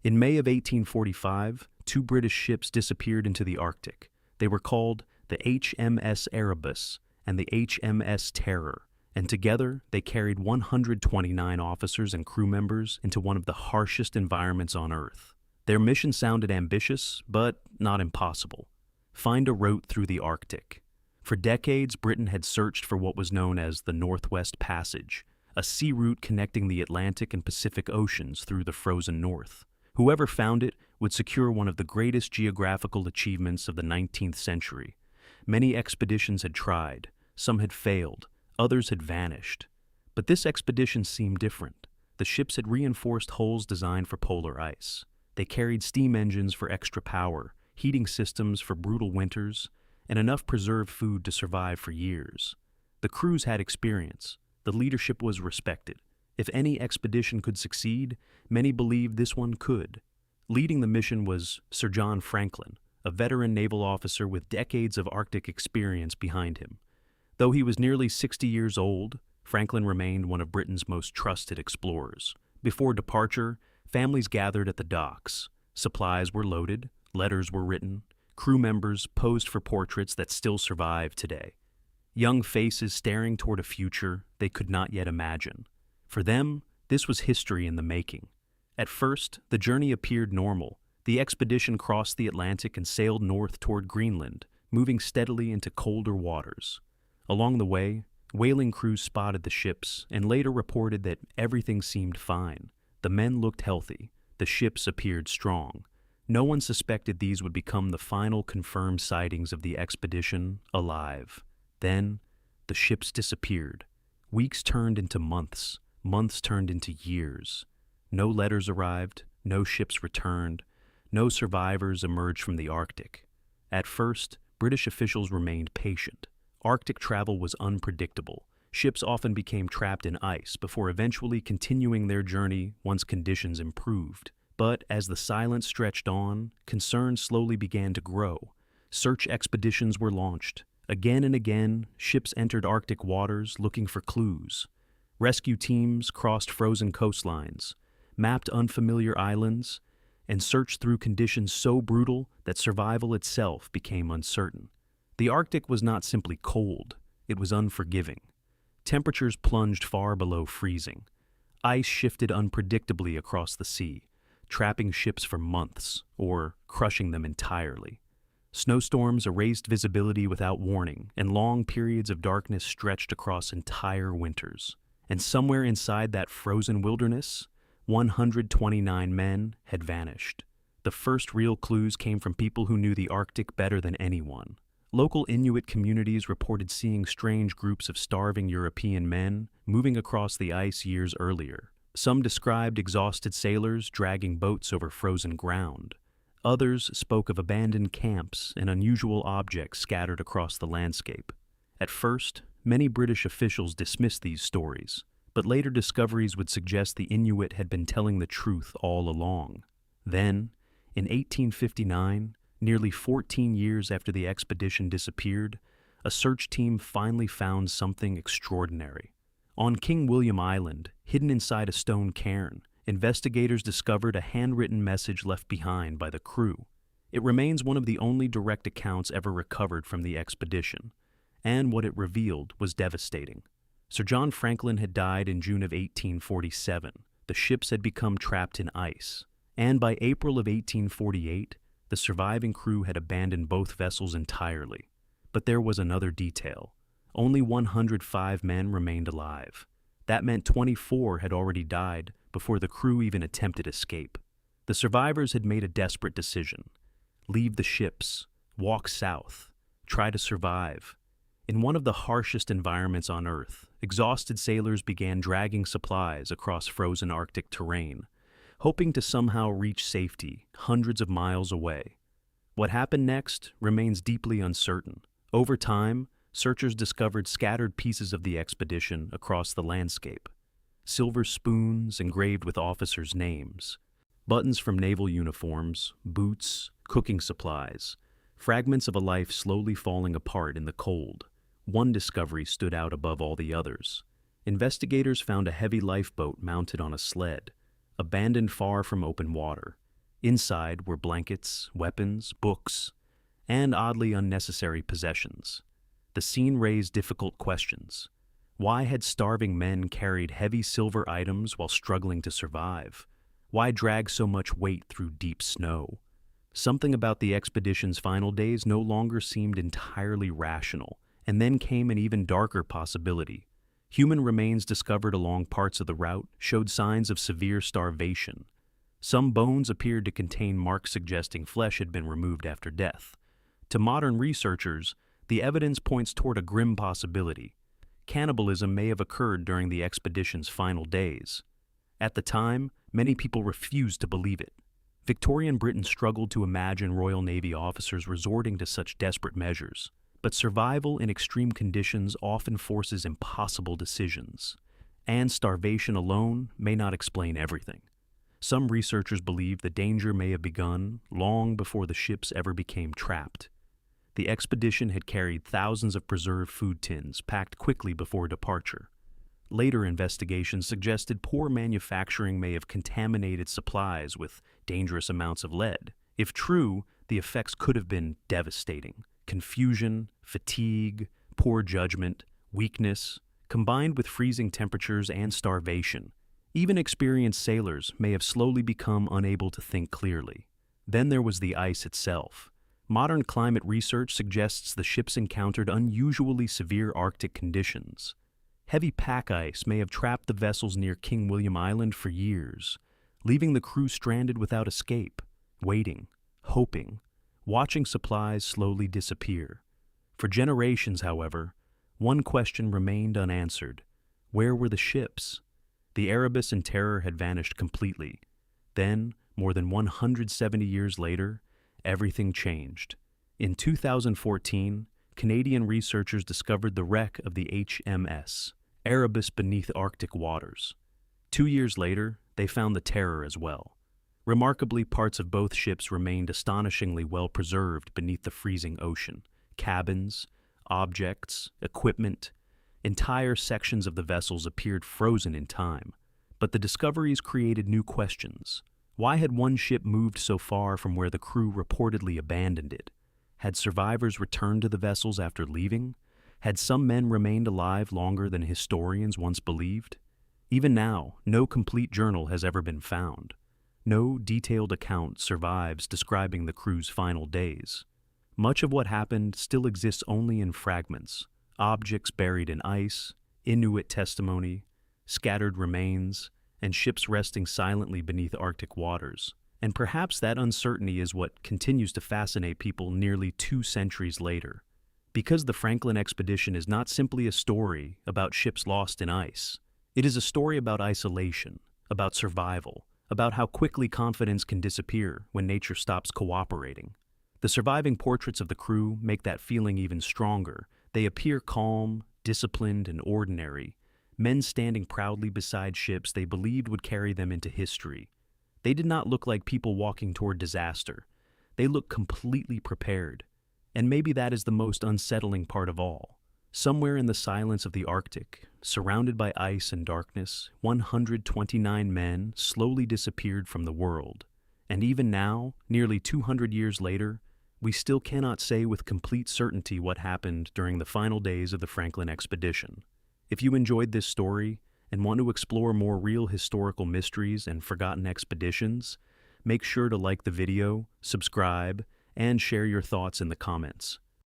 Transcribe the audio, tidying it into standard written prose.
In May of 1845, two British ships disappeared into the Arctic. They were called the HMS Erebus and the HMS Terror, and together they carried 129 officers and crew members into one of the harshest environments on Earth. Their mission sounded ambitious, but not impossible. Find a route through the Arctic. For decades, Britain had searched for what was known as the Northwest Passage, a sea route connecting the Atlantic and Pacific Oceans through the frozen North. Whoever found it would secure one of the greatest geographical achievements of the 19th century. Many expeditions had tried, some had failed, others had vanished. But this expedition seemed different. The ships had reinforced hulls designed for polar ice. They carried steam engines for extra power, heating systems for brutal winters, and enough preserved food to survive for years. The crews had experience. The leadership was respected. If any expedition could succeed, many believed this one could. Leading the mission was Sir John Franklin, a veteran naval officer with decades of Arctic experience behind him. Though he was nearly 60 years old, Franklin remained one of Britain's most trusted explorers. Before departure, families gathered at the docks. Supplies were loaded, letters were written, crew members posed for portraits that still survive today. Young faces staring toward a future they could not yet imagine. For them, this was history in the making. At first, the journey appeared normal. The expedition crossed the Atlantic and sailed north toward Greenland, moving steadily into colder waters. Along the way, whaling crews spotted the ships and later reported that everything seemed fine. The men looked healthy. The ships appeared strong. No one suspected these would become the final confirmed sightings of the expedition alive. Then, the ships disappeared. Weeks turned into months. Months turned into years. No letters arrived. No ships returned. No survivors emerged from the Arctic. At first, British officials remained patient. Arctic travel was unpredictable. Ships often became trapped in ice before eventually continuing their journey once conditions improved. But as the silence stretched on, concerns slowly began to grow. Search expeditions were launched. Again and again, ships entered Arctic waters looking for clues. Rescue teams crossed frozen coastlines, mapped unfamiliar islands, and searched through conditions so brutal that survival itself became uncertain. The Arctic was not simply cold, it was unforgiving. Temperatures plunged far below freezing. Ice shifted unpredictably across the sea, trapping ships for months, or crushing them entirely. Snowstorms erased visibility without warning, and long periods of darkness stretched across entire winters. And somewhere inside that frozen wilderness, 129 men had vanished. The first real clues came from people who knew the Arctic better than anyone. Local Inuit communities reported seeing strange groups of starving European men moving across the ice years earlier. Some described exhausted sailors dragging boats over frozen ground. Others spoke of abandoned camps and unusual objects scattered across the landscape. At first, many British officials dismissed these stories, but later discoveries would suggest the Inuit had been telling the truth all along. Then, in 1859, nearly 14 years after the expedition disappeared, a search team finally found something extraordinary. On King William Island, hidden inside a stone cairn, investigators discovered a handwritten message left behind by the crew. It remains one of the only direct accounts ever recovered from the expedition, and what it revealed was devastating. Sir John Franklin had died in June of 1847. The ships had become trapped in ice, and by April of 1848, the surviving crew had abandoned both vessels entirely. But there was another detail. Only 105 men remained alive. That meant 24 had already died before the crew even attempted escape. The survivors had made a desperate decision. Leave the ships, walk south, try to survive. In one of the harshest environments on Earth, exhausted sailors began dragging supplies across frozen Arctic terrain, hoping to somehow reach safety hundreds of miles away. What happened next remains deeply uncertain. Over time, searchers discovered scattered pieces of the expedition across the landscape. Silver spoons engraved with officers' names, buttons from naval uniforms, boots, cooking supplies, fragments of a life slowly falling apart in the cold. One discovery stood out above all the others. Investigators found a heavy lifeboat mounted on a sled, abandoned far from open water. Inside were blankets, weapons, books, and oddly unnecessary possessions. The scene raised difficult questions. Why had starving men carried heavy silver items while struggling to survive? Why drag so much weight through deep snow? Something about the expedition's final days no longer seemed entirely rational, and then came an even darker possibility. Human remains discovered along parts of the route showed signs of severe starvation. Some bones appeared to contain marks suggesting flesh had been removed after death. To modern researchers, the evidence points toward a grim possibility. Cannibalism may have occurred during the expedition's final days. At the time, many people refused to believe it. Victorian Britain struggled to imagine Royal Navy officers resorting to such desperate measures, but survival in extreme conditions often forces impossible decisions, and starvation alone may not explain everything. Some researchers believe the danger may have begun long before the ships ever became trapped. The expedition had carried thousands of preserved food tins packed quickly before departure. Later investigations suggested poor manufacturing may have contaminated supplies with dangerous amounts of lead. If true, the effects could have been devastating. Confusion, fatigue, poor judgment, weakness, combined with freezing temperatures and starvation. Even experienced sailors may have slowly become unable to think clearly. Then there was the ice itself. Modern climate research suggests the ships encountered unusually severe Arctic conditions. Heavy pack ice may have trapped the vessels near King William Island for years, leaving the crew stranded without escape, waiting, hoping, watching supplies slowly disappear. For generations, however, one question remained unanswered. Where were the ships? The Erebus and Terror had vanished completely. Then, more than 170 years later, everything changed. In 2014, Canadian researchers discovered the wreck of the HMS Erebus beneath Arctic waters. 2 years later, they found the Terror as well. Remarkably, parts of both ships remained astonishingly well preserved beneath the freezing ocean. Cabins, objects, equipment, entire sections of the vessels appeared frozen in time. But the discoveries created new questions. Why had one ship moved so far from where the crew reportedly abandoned it? Had survivors returned to the vessels after leaving? Had some men remained alive longer than historians once believed? Even now, no complete journal has ever been found. No detailed account survives describing the crew's final days. Much of what happened still exists only in fragments, objects buried in ice, Inuit testimony, scattered remains, and ships resting silently beneath Arctic waters. And perhaps that uncertainty is what continues to fascinate people nearly 2 centuries later. Because the Franklin expedition is not simply a story about ships lost in ice. It is a story about isolation, about survival, about how quickly confidence can disappear when nature stops cooperating. The surviving portraits of the crew make that feeling even stronger. They appear calm, disciplined, and ordinary, men standing proudly beside ships they believed would carry them into history. They did not look like people walking toward disaster. They looked completely prepared. And maybe that is the most unsettling part of all. Somewhere in the silence of the Arctic, surrounded by ice and darkness, 129 men slowly disappeared from the world. And even now, nearly 200 years later, we still cannot say with complete certainty what happened during the final days of the Franklin expedition. If you enjoyed this story and want to explore more real historical mysteries and forgotten expeditions, make sure to like the video, subscribe, and share your thoughts in the comments.